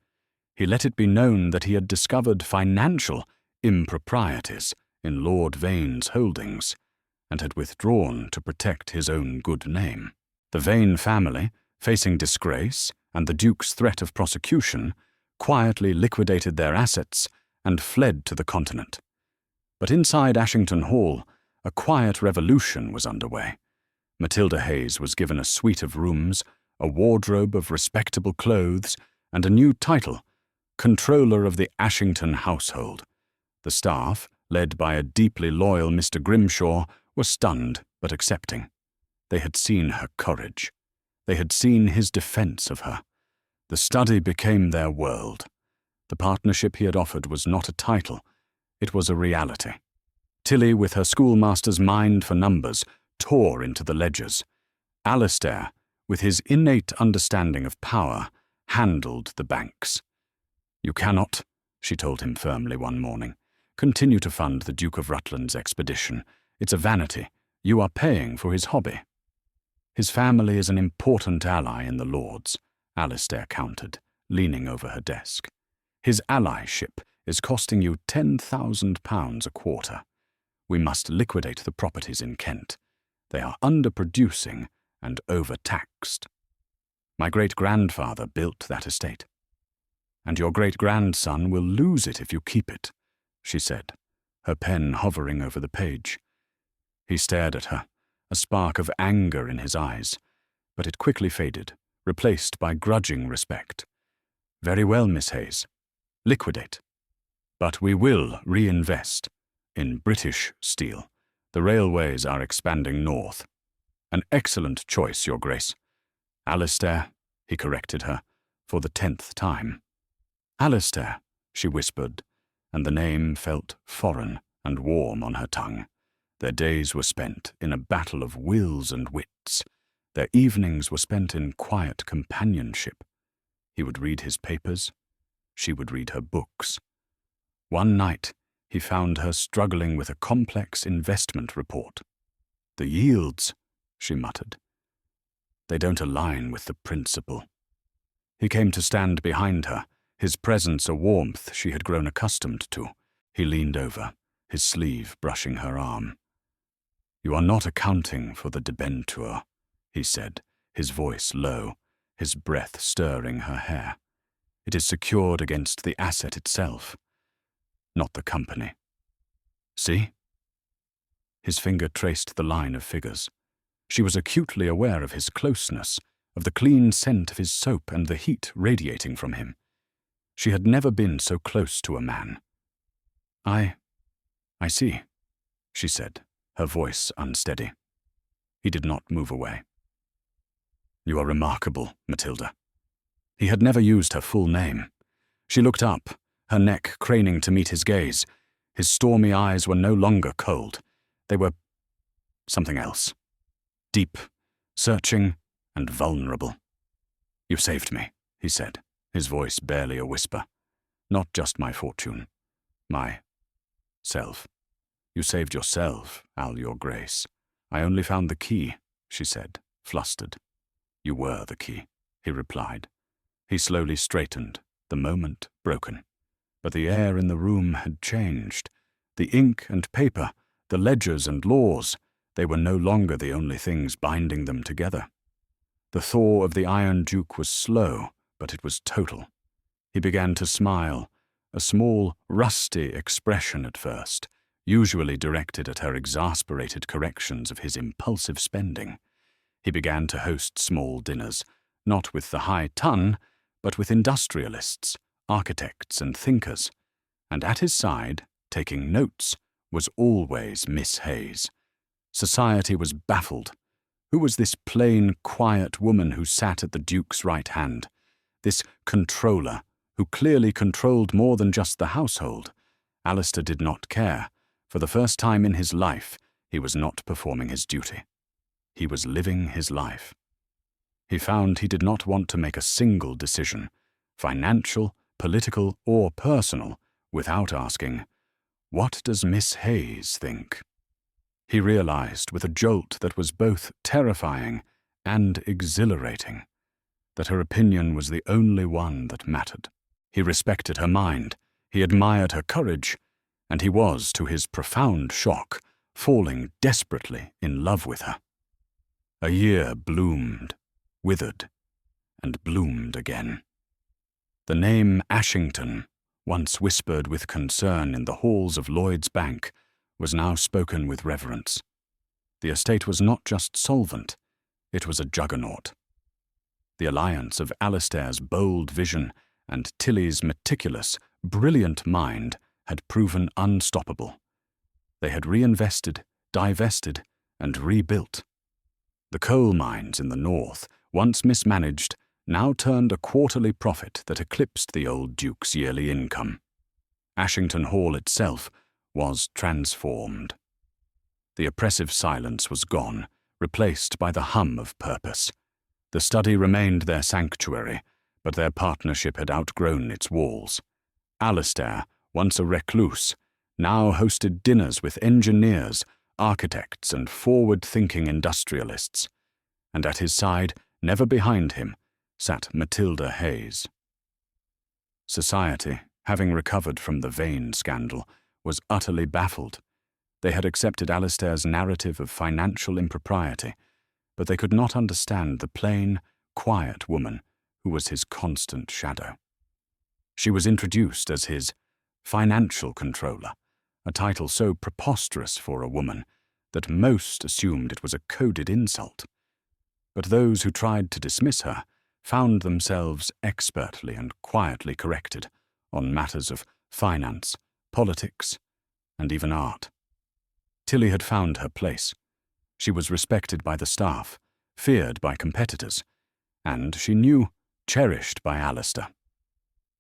He let it be known that he had discovered financial improprieties in Lord Vane's holdings, and had withdrawn to protect his own good name. The Vane family, facing disgrace and the Duke's threat of prosecution, quietly liquidated their assets and fled to the continent. But inside Ashington Hall, a quiet revolution was underway. Matilda Hayes was given a suite of rooms, a wardrobe of respectable clothes, and a new title, Controller of the Ashington Household. The staff, led by a deeply loyal Mr. Grimshaw, were stunned but accepting. They had seen her courage. They had seen his defense of her. The study became their world. The partnership he had offered was not a title, it was a reality. Tilly, with her schoolmaster's mind for numbers, tore into the ledgers. Alistair, with his innate understanding of power, handled the banks. "You cannot," she told him firmly one morning, "continue to fund the Duke of Rutland's expedition. It's a vanity. You are paying for his hobby." "His family is an important ally in the Lords," Alistair countered, leaning over her desk. "His allyship is costing you £10,000 a quarter. We must liquidate the properties in Kent. They are underproducing and overtaxed. My great-grandfather built that estate. And your great-grandson will lose it if you keep it," she said, her pen hovering over the page. He stared at her, a spark of anger in his eyes, but it quickly faded, replaced by grudging respect. "Very well, Miss Hayes. Liquidate. But we will reinvest in British steel. The railways are expanding north. An excellent choice, Your Grace. Alistair," he corrected her, for the 10th time. "Alistair," she whispered, and the name felt foreign and warm on her tongue. Their days were spent in a battle of wills and wits. Their evenings were spent in quiet companionship. He would read his papers. She would read her books. One night, he found her struggling with a complex investment report. "The yields," she muttered. "They don't align with the principle." He came to stand behind her, his presence a warmth she had grown accustomed to. He leaned over, his sleeve brushing her arm. "You are not accounting for the debenture," he said, his voice low, his breath stirring her hair. "It is secured against the asset itself, not the company. See?" His finger traced the line of figures. She was acutely aware of his closeness, of the clean scent of his soap and the heat radiating from him. She had never been so close to a man. I see," she said, her voice unsteady. He did not move away. "You are remarkable, Matilda." He had never used her full name. She looked up, her neck craning to meet his gaze. His stormy eyes were no longer cold. They were something else. Deep, searching, and vulnerable. "You saved me," he said, his voice barely a whisper. "Not just my fortune. My self." "You saved yourself, Your Grace. I only found the key," she said, flustered. "You were the key," he replied. He slowly straightened, the moment broken. But the air in the room had changed. The ink and paper, the ledgers and laws, they were no longer the only things binding them together. The thaw of the Iron Duke was slow, but it was total. He began to smile, a small, rusty expression at first, usually directed at her exasperated corrections of his impulsive spending. He began to host small dinners, not with the high ton, but with industrialists, architects, and thinkers. And at his side, taking notes, was always Miss Hayes. Society was baffled. Who was this plain, quiet woman who sat at the Duke's right hand? This controller, who clearly controlled more than just the household? Alistair did not care. For the first time in his life, he was not performing his duty. He was living his life. He found he did not want to make a single decision, financial, political, or personal, without asking, "What does Miss Hayes think?" He realized with a jolt that was both terrifying and exhilarating that her opinion was the only one that mattered. He respected her mind, he admired her courage, and he was, to his profound shock, falling desperately in love with her. A year bloomed, withered, and bloomed again. The name Ashington, once whispered with concern in the halls of Lloyd's Bank, was now spoken with reverence. The estate was not just solvent, it was a juggernaut. The alliance of Alistair's bold vision and Tilly's meticulous, brilliant mind had proven unstoppable. They had reinvested, divested, and rebuilt. The coal mines in the north, once mismanaged, now turned a quarterly profit that eclipsed the old Duke's yearly income. Ashington Hall itself was transformed. The oppressive silence was gone, replaced by the hum of purpose. The study remained their sanctuary, but their partnership had outgrown its walls. Alistair, once a recluse, now hosted dinners with engineers, architects, and forward-thinking industrialists. And at his side, never behind him, sat Matilda Hayes. Society, having recovered from the Vane scandal, was utterly baffled. They had accepted Alistair's narrative of financial impropriety, but they could not understand the plain, quiet woman who was his constant shadow. She was introduced as his financial controller, a title so preposterous for a woman that most assumed it was a coded insult. But those who tried to dismiss her found themselves expertly and quietly corrected on matters of finance, politics, and even art. Tilly had found her place. She was respected by the staff, feared by competitors, and, she knew, cherished by Alistair.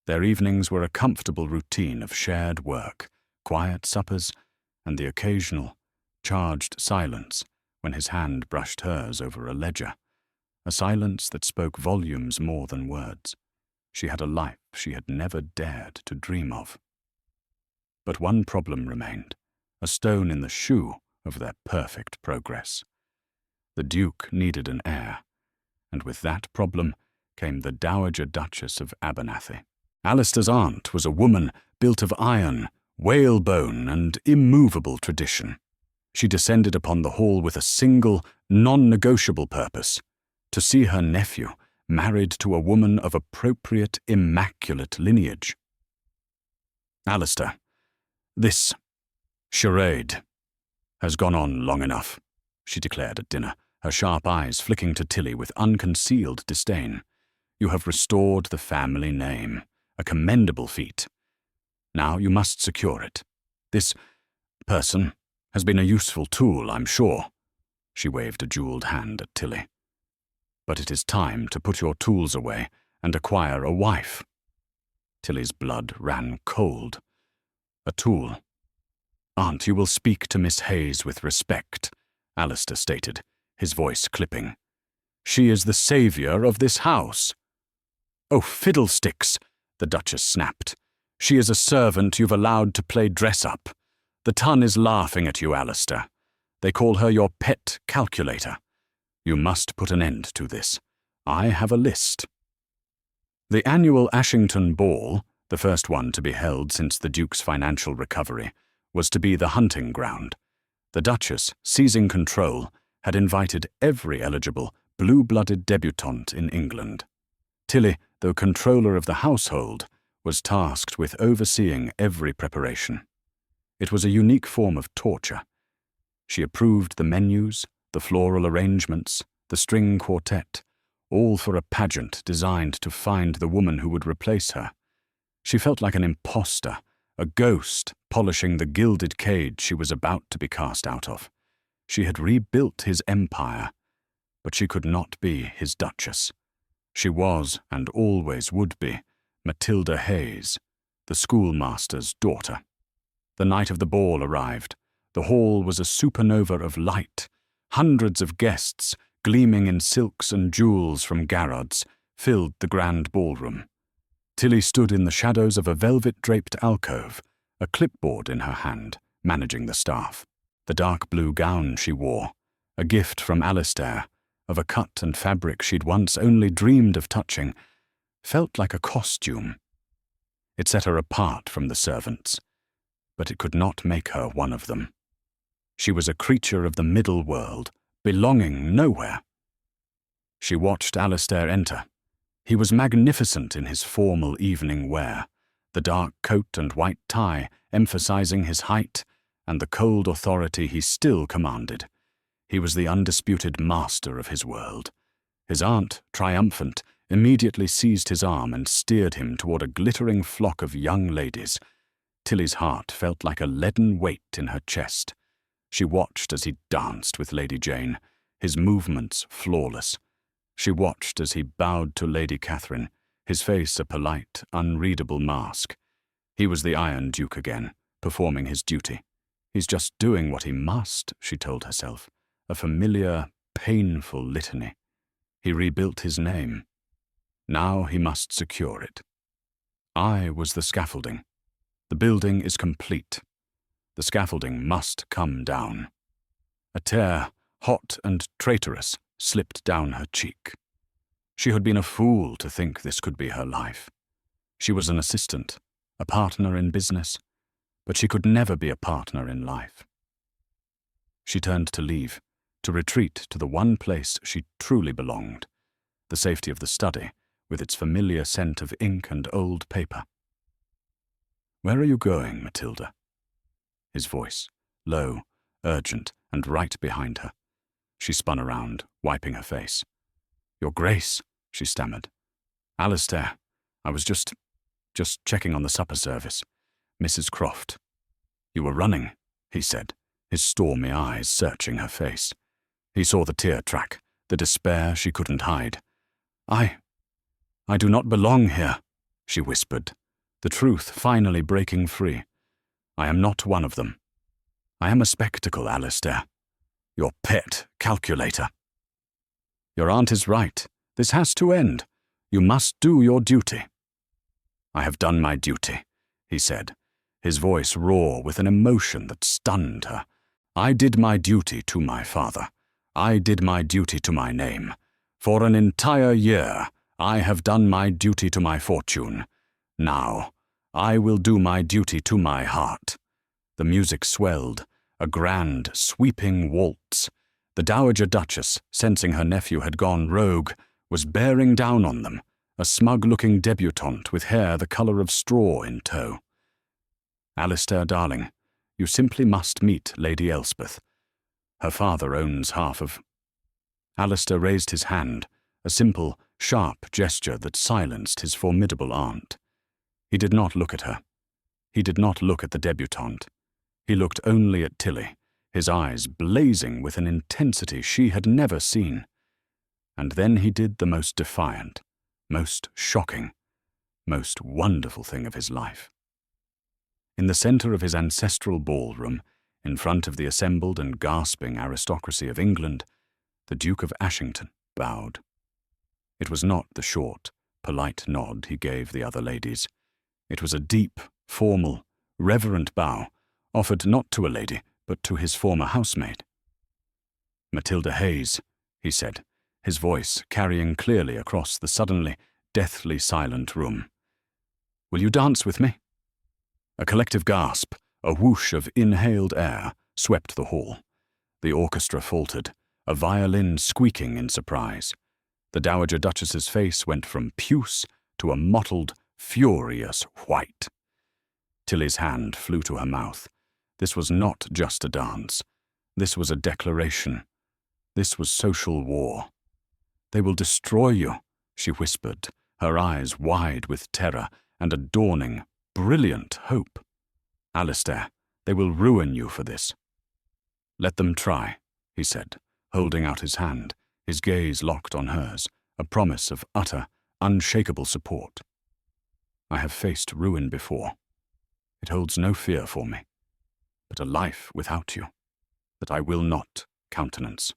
Their evenings were a comfortable routine of shared work, quiet suppers, and the occasional, charged silence when his hand brushed hers over a ledger, a silence that spoke volumes more than words. She had a life she had never dared to dream of. But one problem remained, a stone in the shoe of their perfect progress. The Duke needed an heir, and with that problem came the Dowager Duchess of Abernathy. Alistair's aunt was a woman built of iron, whalebone, and immovable tradition. She descended upon the hall with a single, non-negotiable purpose: to see her nephew married to a woman of appropriate, immaculate lineage. Alistair, this charade has gone on long enough, she declared at dinner, her sharp eyes flicking to Tilly with unconcealed disdain. You have restored the family name, a commendable feat. Now you must secure it. This person has been a useful tool, I'm sure. She waved a jeweled hand at Tilly. But it is time to put your tools away and acquire a wife. Tilly's blood ran cold. A tool. Aunt, you will speak to Miss Hayes with respect, Alistair stated, his voice clipping. She is the saviour of this house. Oh, fiddlesticks, the Duchess snapped. She is a servant you've allowed to play dress-up. The ton is laughing at you, Alistair. They call her your pet calculator. You must put an end to this. I have a list. The annual Ashington Ball, the first one to be held since the Duke's financial recovery, was to be the hunting ground. The Duchess, seizing control, had invited every eligible, blue-blooded debutante in England. Tilly, though controller of the household, was tasked with overseeing every preparation. It was a unique form of torture. She approved the menus, the floral arrangements, the string quartet, all for a pageant designed to find the woman who would replace her. She felt like an imposter, a ghost polishing the gilded cage she was about to be cast out of. She had rebuilt his empire, but she could not be his Duchess. She was, and always would be, Matilda Hayes, the schoolmaster's daughter. The night of the ball arrived. The hall was a supernova of light. Hundreds of guests, gleaming in silks and jewels from Garrod's, filled the grand ballroom. Tilly stood in the shadows of a velvet-draped alcove, a clipboard in her hand, managing the staff. The dark blue gown she wore, a gift from Alistair, of a cut and fabric she'd once only dreamed of touching, felt like a costume. It set her apart from the servants, but it could not make her one of them. She was a creature of the middle world, belonging nowhere. She watched Alistair enter. He was magnificent in his formal evening wear, the dark coat and white tie emphasizing his height and the cold authority he still commanded. He was the undisputed master of his world. His aunt, triumphant, immediately seized his arm and steered him toward a glittering flock of young ladies. Tilly's heart felt like a leaden weight in her chest. She watched as he danced with Lady Jane, his movements flawless. She watched as he bowed to Lady Catherine, his face a polite, unreadable mask. He was the Iron Duke again, performing his duty. He's just doing what he must, she told herself, a familiar, painful litany. He rebuilt his name. Now he must secure it. I was the scaffolding. The building is complete. The scaffolding must come down. A tear, hot and traitorous, slipped down her cheek. She had been a fool to think this could be her life. She was an assistant, a partner in business, but she could never be a partner in life. She turned to leave, to retreat to the one place she truly belonged, the safety of the study, with its familiar scent of ink and old paper. "Where are you going, Matilda?" His voice, low, urgent, and right behind her. She spun around, wiping her face. "Your Grace," she stammered. "Alistair, I was just checking on the supper service. Mrs. Croft." "You were running," he said, his stormy eyes searching her face. He saw the tear track, the despair she couldn't hide. I do not belong here," she whispered, the truth finally breaking free. "I am not one of them. I am a spectacle, Alistair. Your pet calculator." "Your aunt is right. This has to end. You must do your duty." "I have done my duty," he said, his voice raw with an emotion that stunned her. "I did my duty to my father. I did my duty to my name. For an entire year, I have done my duty to my fortune. Now, I will do my duty to my heart." The music swelled, a grand, sweeping waltz. The Dowager Duchess, sensing her nephew had gone rogue, was bearing down on them, a smug-looking debutante with hair the colour of straw in tow. "Alistair, darling, you simply must meet Lady Elspeth. Her father owns half of—" Alistair raised his hand, a simple, sharp gesture that silenced his formidable aunt. He did not look at her. He did not look at the debutante. He looked only at Tilly, his eyes blazing with an intensity she had never seen. And then he did the most defiant, most shocking, most wonderful thing of his life. In the center of his ancestral ballroom, in front of the assembled and gasping aristocracy of England, the Duke of Ashington bowed. It was not the short, polite nod he gave the other ladies. It was a deep, formal, reverent bow, offered not to a lady, but to his former housemaid. "Matilda Hayes," he said, his voice carrying clearly across the suddenly, deathly silent room. "Will you dance with me?" A collective gasp, a whoosh of inhaled air, swept the hall. The orchestra faltered, a violin squeaking in surprise. The Dowager Duchess's face went from puce to a mottled, furious white. Tilly's hand flew to her mouth. This was not just a dance. This was a declaration. This was social war. "They will destroy you," she whispered, her eyes wide with terror and a dawning, brilliant hope. "Alistair, they will ruin you for this." "Let them try," he said, holding out his hand, his gaze locked on hers, a promise of utter, unshakable support. "I have faced ruin before. It holds no fear for me, but a life without you that I will not countenance."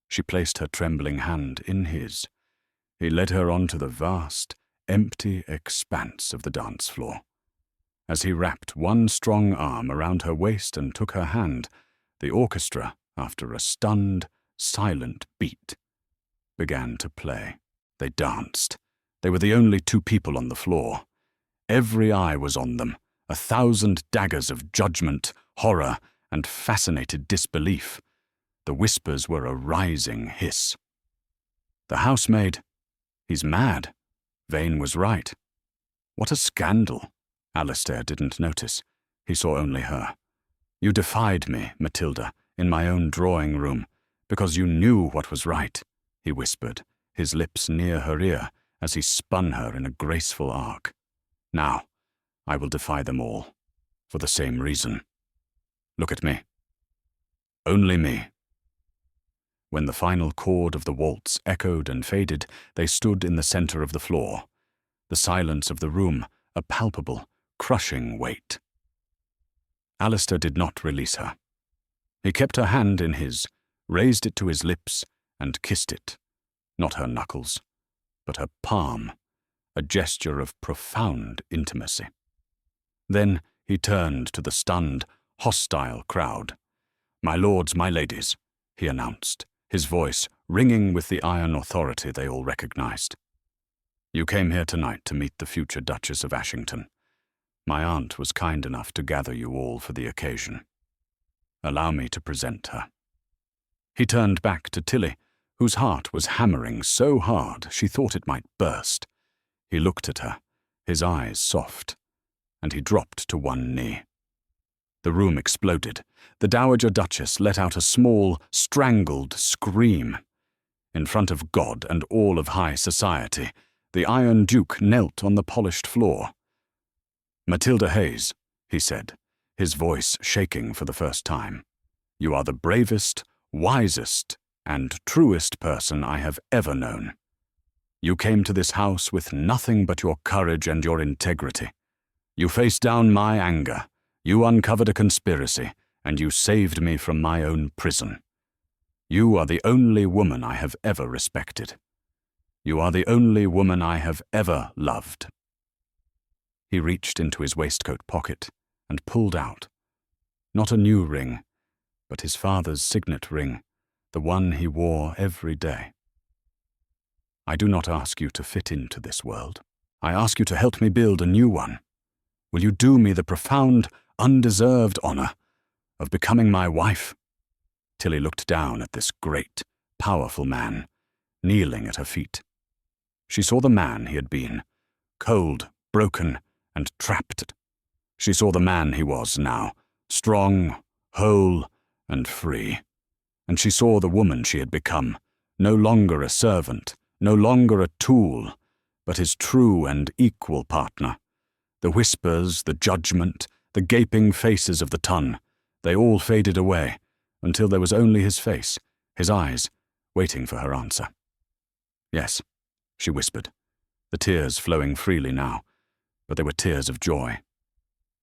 She placed her trembling hand in his. He led her onto the vast, empty expanse of the dance floor. As he wrapped one strong arm around her waist and took her hand, the orchestra, after a stunned, silent beat, began to play. They danced. They were the only two people on the floor. Every eye was on them, 1,000 daggers of judgment, horror, and fascinated disbelief. The whispers were a rising hiss. The housemaid? He's mad. Vane was right. What a scandal. Alistair didn't notice. He saw only her. You defied me, Matilda, in my own drawing room, because you knew what was right, he whispered, his lips near her ear as he spun her in a graceful arc. Now, I will defy them all, for the same reason. Look at me. Only me. When the final chord of the waltz echoed and faded, they stood in the center of the floor. The silence of the room, a palpable, crushing weight. Alistair did not release her. He kept her hand in his, raised it to his lips, and kissed it. Not her knuckles, but her palm, a gesture of profound intimacy. Then he turned to the stunned, hostile crowd. My lords, my ladies, he announced, his voice ringing with the iron authority they all recognized. You came here tonight to meet the future Duchess of Ashington. My aunt was kind enough to gather you all for the occasion. Allow me to present her. He turned back to Tilly, whose heart was hammering so hard she thought it might burst. He looked at her, his eyes soft, and he dropped to one knee. The room exploded. The Dowager Duchess let out a small, strangled scream. In front of God and all of high society, the Iron Duke knelt on the polished floor. Matilda Hayes, he said, his voice shaking for the first time, you are the bravest, wisest, and truest person I have ever known. You came to this house with nothing but your courage and your integrity. You faced down my anger, you uncovered a conspiracy, and you saved me from my own prison. You are the only woman I have ever respected. You are the only woman I have ever loved. He reached into his waistcoat pocket and pulled out, not a new ring, but his father's signet ring, the one he wore every day. I do not ask you to fit into this world. I ask you to help me build a new one. Will you do me the profound, undeserved honor of becoming my wife? Tilly looked down at this great, powerful man, kneeling at her feet. She saw the man he had been, cold, broken, and trapped. She saw the man he was now, strong, whole, and free. And she saw the woman she had become, no longer a servant, no longer a tool, but his true and equal partner. The whispers, the judgment, the gaping faces of the ton, they all faded away, until there was only his face, his eyes, waiting for her answer. Yes, she whispered, the tears flowing freely now, but they were tears of joy.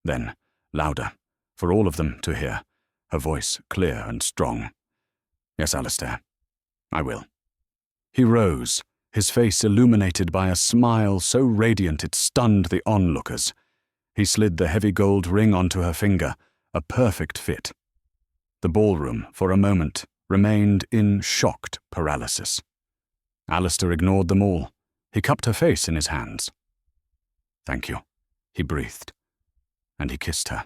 Then, louder, for all of them to hear, her voice clear and strong. Yes, Alistair, I will. He rose, his face illuminated by a smile so radiant it stunned the onlookers. He slid the heavy gold ring onto her finger, a perfect fit. The ballroom, for a moment, remained in shocked paralysis. Alistair ignored them all. He cupped her face in his hands. Thank you, he breathed. And he kissed her.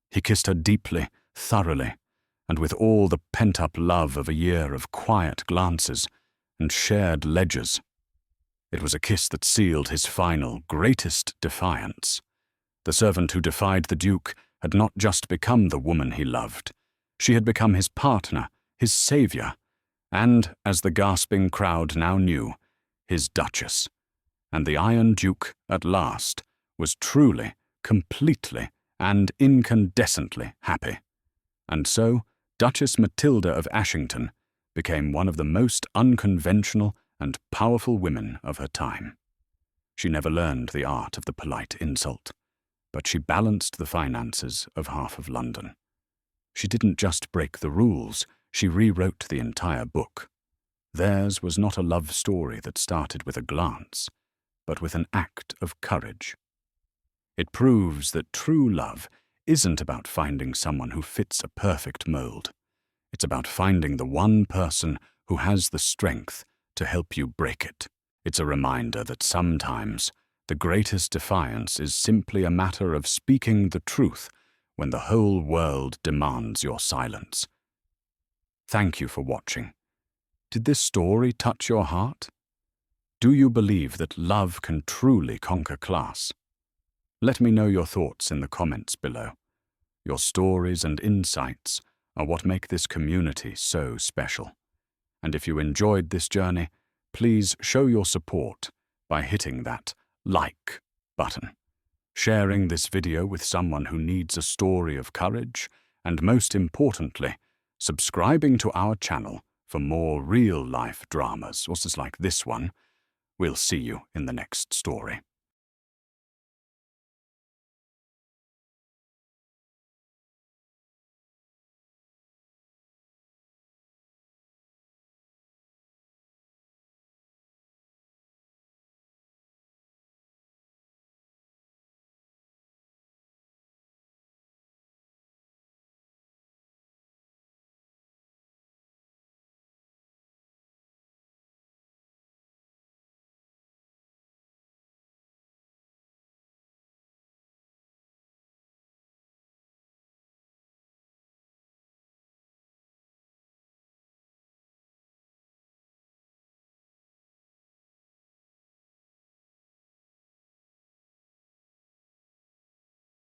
He kissed her deeply, thoroughly, and with all the pent-up love of a year of quiet glances and shared ledgers. It was a kiss that sealed his final, greatest defiance. The servant who defied the Duke had not just become the woman he loved. She had become his partner, his savior, and, as the gasping crowd now knew, his Duchess. And the Iron Duke, at last, was truly, completely, and incandescently happy. And so, Duchess Matilda of Ashington became one of the most unconventional and powerful women of her time. She never learned the art of the polite insult, but she balanced the finances of half of London. She didn't just break the rules, she rewrote the entire book. Theirs was not a love story that started with a glance, but with an act of courage. It proves that true love isn't about finding someone who fits a perfect mold. It's about finding the one person who has the strength to help you break it. It's a reminder that sometimes the greatest defiance is simply a matter of speaking the truth when the whole world demands your silence. Thank you for watching. Did this story touch your heart? Do you believe that love can truly conquer class? Let me know your thoughts in the comments below. Your stories and insights are what make this community so special. And if you enjoyed this journey, please show your support by hitting that like button, sharing this video with someone who needs a story of courage, and most importantly, subscribing to our channel for more real-life dramas, just like this one. We'll see you in the next story.